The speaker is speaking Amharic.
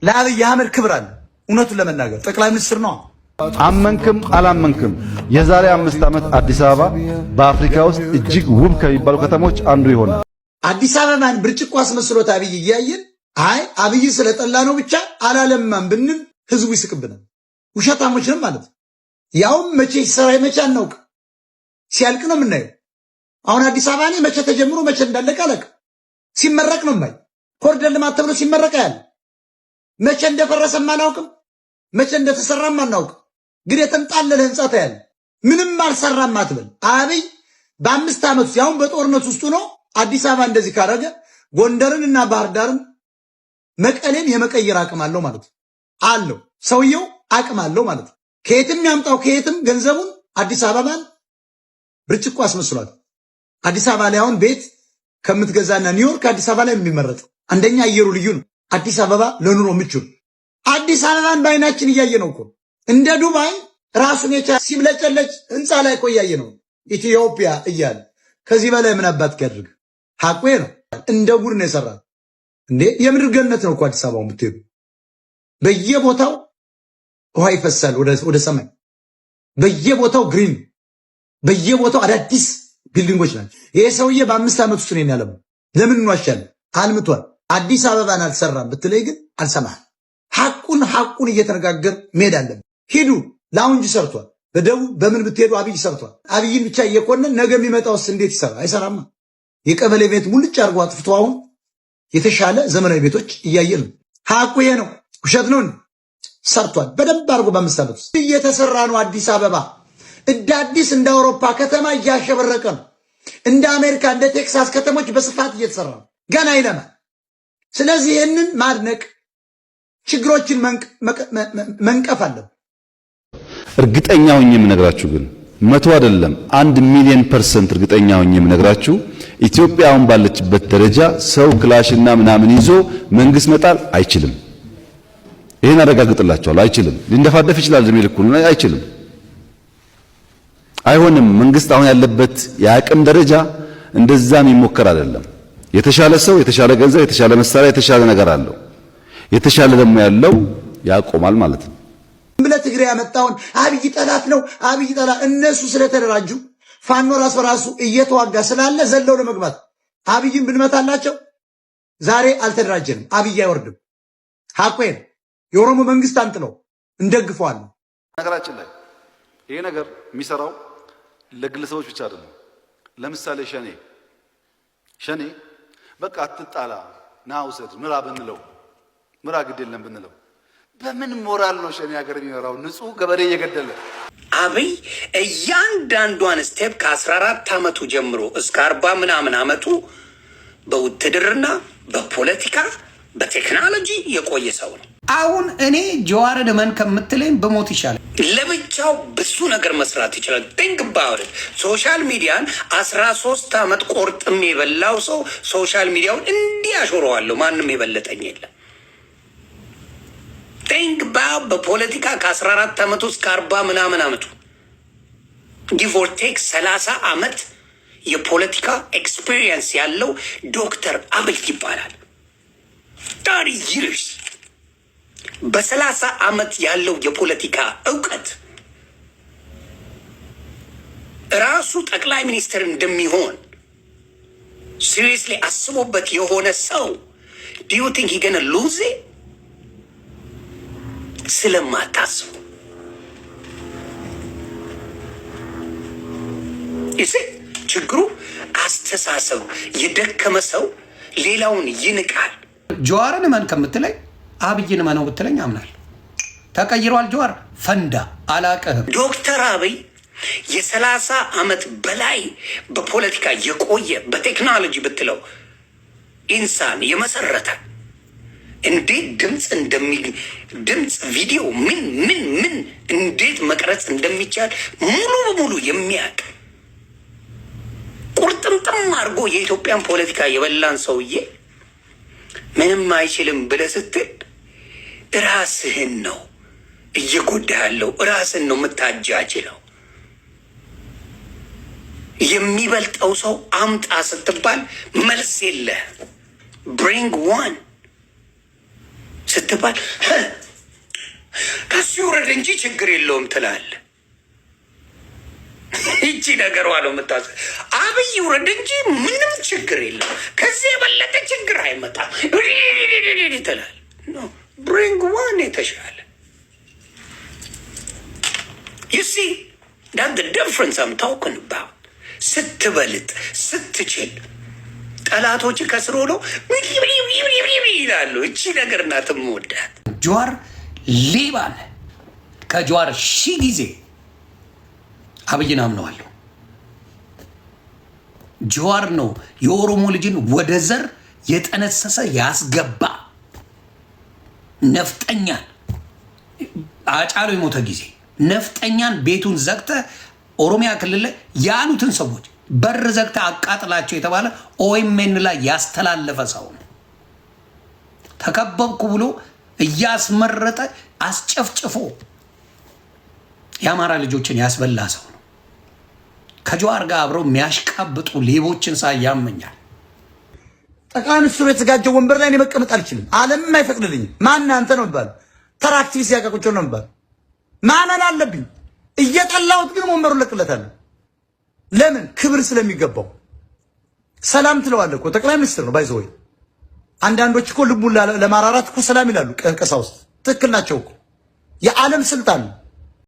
ለአብይ አህመድ ክብር አለ። እውነቱን ለመናገር ጠቅላይ ሚኒስትር ነው። አመንክም አላመንክም የዛሬ 5 ዓመት አዲስ አበባ በአፍሪካ ውስጥ እጅግ ውብ ከሚባሉ ከተሞች አንዱ ይሆናል። አዲስ አበባን ብርጭቆ አስመስሎት አብይ እያየን አይ አብይ ስለጠላ ነው ብቻ አላለማም ብንል ህዝቡ ይስቅብናል። ውሸታሞች ነን ማለት ያውም መቼ ይሰራ መቼ አናውቅ ሲያልቅ ነው የምናየው። አሁን አዲስ አበባ ላይ መቼ ተጀምሮ መቼ እንዳለቀ አለቀ። ሲመረቅ ነው ማይ ኮሪደር ልማት ተብሎ ሲመረቅ ያለ መቼ እንደፈረሰም አናውቅም፣ መቼ እንደተሰራም አናውቅም። ግን የተንጣለለ ህንጻ ታያለ። ምንም አልሰራም አትበል። አብይ በ5 ዓመት ያውም በጦርነት ውስጥ ነው አዲስ አበባ እንደዚህ ካረገ ጎንደርንና ባህር ዳርን መቀሌን የመቀየር አቅም አለው ማለት አለው። ሰውየው አቅም አለው ማለት ከየትም ያምጣው ከየትም ገንዘቡን አዲስ አበባን ብርጭቆ አስመስሏል። አዲስ አበባ ላይ አሁን ቤት ከምትገዛና ኒውዮርክ አዲስ አበባ ላይ የሚመረጥ አንደኛ አየሩ ልዩ ነው። አዲስ አበባ ለኑሮ ምቹ ነው። አዲስ አበባን በአይናችን እያየ ነው እኮ እንደ ዱባይ ራሱን የቻለ ሲብለጨለጭ ህንፃ ላይ እኮ እያየ ነው ኢትዮጵያ እያለ። ከዚህ በላይ ምን አባት ያድርግ? ሐቁ ነው። እንደ ጉድ ነው የሰራው እንዴ! የምድር ገነት ነው እኮ አዲስ አበባው ብትሄዱ በየቦታው ውሃ ይፈሳል ወደ ሰማይ። በየቦታው ግሪን፣ በየቦታው አዳዲስ ቢልዲንጎች ናቸው። ይሄ ሰውዬ በ5 ዓመት ውስጥ ነው ያለው። ለምን እንዋሻለን? አልምቷል። አዲስ አበባን አልሰራም ብትለይ ግን አልሰማህም። ሐቁን እየተነጋገር መሄድ አለብን። ሂዱ። ላውንጅ ሰርቷል። በደቡብ በምን ብትሄዱ አብይ ሰርቷል። አብይን ብቻ እየኮነን ነገ የሚመጣውስ እንዴት ይሰራ? አይሰራማ። የቀበሌ ቤት ሙልጭ አድርጎ አጥፍቶ አሁን የተሻለ ዘመናዊ ቤቶች እያየን ነው። ሐቁ ይሄ ነው። ውሸት ነው። ሰርቷል በደንብ አድርጎ በ5 ዓመት ውስጥ እየተሰራ ነው። አዲስ አበባ እንደ አዲስ እንደ አውሮፓ ከተማ እያሸበረቀ ነው። እንደ አሜሪካ እንደ ቴክሳስ ከተሞች በስፋት እየተሰራ ነው። ገና ይለማል። ስለዚህ ይህንን ማድነቅ ችግሮችን መንቀፍ አለብን። እርግጠኛ ሆኜ የምነግራችሁ ግን 100 አይደለም 1,000,000% እርግጠኛ ሆኜ የምነግራችሁ ኢትዮጵያ አሁን ባለችበት ደረጃ ሰው ክላሽና ምናምን ይዞ መንግስት መጣል አይችልም። ይሄን አረጋግጥላችኋለሁ። አይችልም። ሊንደፋደፍ ይችላል ዝም ይልኩ አይችልም። አይሆንም። መንግስት አሁን ያለበት የአቅም ደረጃ እንደዛም ይሞከር አይደለም። የተሻለ ሰው፣ የተሻለ ገንዘብ፣ የተሻለ መሳሪያ፣ የተሻለ ነገር አለው። የተሻለ ደግሞ ያለው ያቆማል ማለት ነው። ብለ ትግሬ ያመጣውን አብይ ጠላት ነው አብይ ጠላት እነሱ ስለተደራጁ ፋኖ ራሱ እየተዋጋ ስላለ ዘለው ለመግባት አብይን ብንመታላቸው ዛሬ አልተደራጀንም። አብይ አይወርድም። ሐቁን የኦሮሞ መንግስት አንጥለው እንደግፈዋለን። ነገራችን ላይ ይሄ ነገር የሚሰራው ለግለሰቦች ብቻ አይደለም። ለምሳሌ ሸኔ በቃ አትጣላ ና ውሰድ ምራ ብንለው ምራ ግድ የለም ብንለው በምን ሞራል ነው ሸኔ ሀገር የሚመራው? ንጹህ ገበሬ እየገደለ አብይ እያንዳንዷን ስቴፕ ከ14 ዓመቱ ጀምሮ እስከ 40 ምናምን ዓመቱ በውትድርና በፖለቲካ በቴክኖሎጂ የቆየ ሰው ነው። አሁን እኔ ጀዋርን እመን ከምትለኝ በሞት ይሻላል። ለብቻው ብዙ ነገር መስራት ይችላል። ቲንክ አባውት ኢት። ሶሻል ሚዲያን 13 ዓመት ቆርጥም የበላው ሰው ሶሻል ሚዲያውን እንዲያሾረዋለሁ ማንም የበለጠኝ የለም። ቲንክ አባውት በፖለቲካ ከ14 ዓመቱ እስከ 40 ምናምን ዓመቱ ጊቭ ኦር ቴክ 30 ዓመት የፖለቲካ ኤክስፒሪየንስ ያለው ዶክተር አብይ ይባላል። 30 years በ30 ዓመት ያለው የፖለቲካ እውቀት ራሱ ጠቅላይ ሚኒስትር እንደሚሆን ሲሪየስሊ አስቦበት የሆነ ሰው do you think he gonna lose it? ስለማታስቡ ችግሩ አስተሳሰብ የደከመ ሰው ሌላውን ይንቃል። ጀዋርን እመን ከምትለኝ አብይን እመነው ብትለኝ አምናል። ተቀይሯል። ጀዋር ፈንዳ አላቀህም። ዶክተር አብይ የ30 ዓመት በላይ በፖለቲካ የቆየ በቴክኖሎጂ ብትለው ኢንሳን የመሰረተ እንዴት ድምፅ ቪዲዮ ምን እንዴት መቅረጽ እንደሚቻል ሙሉ በሙሉ የሚያውቅ ቁርጥምጥም አድርጎ የኢትዮጵያን ፖለቲካ የበላን ሰውዬ ምንም አይችልም ብለህ ስትል ራስህን ነው እየጎዳ ያለው። ራስህን ነው የምታጃጅለው። የሚበልጠው ሰው አምጣ ስትባል መልስ የለህ። ብሪንግ ዋን ስትባል ከሱ ይውረድ እንጂ ችግር የለውም ትላለህ። ይቺ ነገሯ ነው የምታስ አብይ ይውረድ እንጂ ምንም ችግር የለም፣ ከዚህ የበለጠ ችግር አይመጣም ትላለህ። ብሪንግ ዋን የተሻለ you see that's the difference I'm talking about። ስትበልጥ ስትችል ጠላቶች ከስሮ ነው ይላሉ። እቺ ነገር ናት የምወዳት። ጀዋር ሌባ ነህ። ከጀዋር 1000 ጊዜ አብይን አምነዋለሁ። ጀዋር ነው የኦሮሞ ልጅን ወደ ዘር የጠነሰሰ ያስገባ ነፍጠኛን አጫሎ የሞተ ጊዜ ነፍጠኛን ቤቱን ዘግተ ኦሮሚያ ክልል ላይ ያሉትን ሰዎች በር ዘግተ አቃጥላቸው የተባለ ኦኤምኤን ላይ ያስተላለፈ ሰው ነው። ተከበብኩ ብሎ እያስመረጠ አስጨፍጭፎ የአማራ ልጆችን ያስበላ ሰው ነው። ከጀዋር ጋር አብረው የሚያሽቃብጡ ሌቦችን ሳያመኛል። ጠቅላይ ሚኒስትሩ የተዘጋጀው ወንበር ላይ እኔ መቀመጥ አልችልም። ዓለምም አይፈቅድልኝም። ማን አንተ ነው ባል ተራ አክቲቪስት ያቀቁጭ ነው ባል ማመን አለብኝ። እየጠላሁት ግን ወንበሩን ለቅለታለሁ። ለምን? ክብር ስለሚገባው። ሰላም ትለዋለህ እኮ ጠቅላይ ሚኒስትር ነው ባይዘው። አንዳንዶች እኮ ልቡን ለማራራት እኮ ሰላም ይላሉ። ቀሳውስት ትክክል ናቸው እኮ። የዓለም ስልጣን